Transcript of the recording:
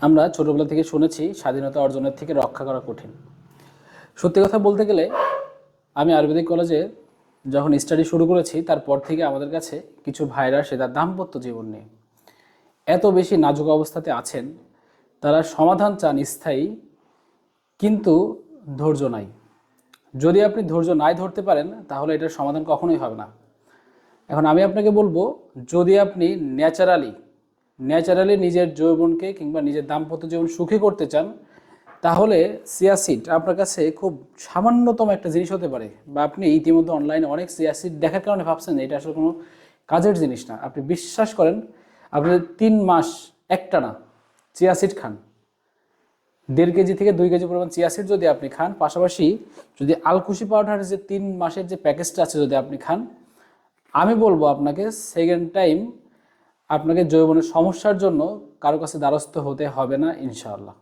আমরা ছোটবেলা থেকে শুনেছি স্বাধীনতা অর্জনের থেকে রক্ষা করা কঠিন। সত্যি কথা বলতে গেলে আমি আয়ুর্বেদিক কলেজে যখন স্টাডি শুরু করেছি তারপর থেকে আমাদের কাছে কিছু ভাইরা সে তার দাম্পত্য জীবন নিয়ে এত বেশি নাজুক অবস্থাতে আছেন, তারা সমাধান চান স্থায়ী, কিন্তু ধৈর্য নাই। যদি আপনি ধৈর্য নাই ধরতে পারেন তাহলে এটার সমাধান কখনোই হবে না। এখন আমি আপনাকে বলবো, যদি আপনি ন্যাচারালি নিজের যৌবনকে কিংবা নিজের দাম্পত্য জীবন সুখী করতে চান, তাহলে সিয়াসিড আপনার কাছে খুব সামান্যতম একটা জিনিস হতে পারে। বা আপনি ইতিমধ্যে অনলাইনে অনেক সিয়াসিড দেখার কারণে ভাবছেন যে এটা আসলে কোনো কাজের জিনিস না। আপনি বিশ্বাস করেন, আপনি 3 মাস একটানা চিয়াসিড খান, 1.5 কেজি থেকে 2 কেজি পরিমাণ চিয়াসিড যদি আপনি খান, পাশাপাশি যদি আলকুশি পাউডারের যে 3 মাসের যে প্যাকেজটা আছে যদি আপনি খান, আমি বলবো আপনাকে সেকেন্ড টাইম আপনাকে যৌবনের সমস্যার জন্য কারো কাছে দ্বারস্থ হতে হবে না ইনশাআল্লাহ।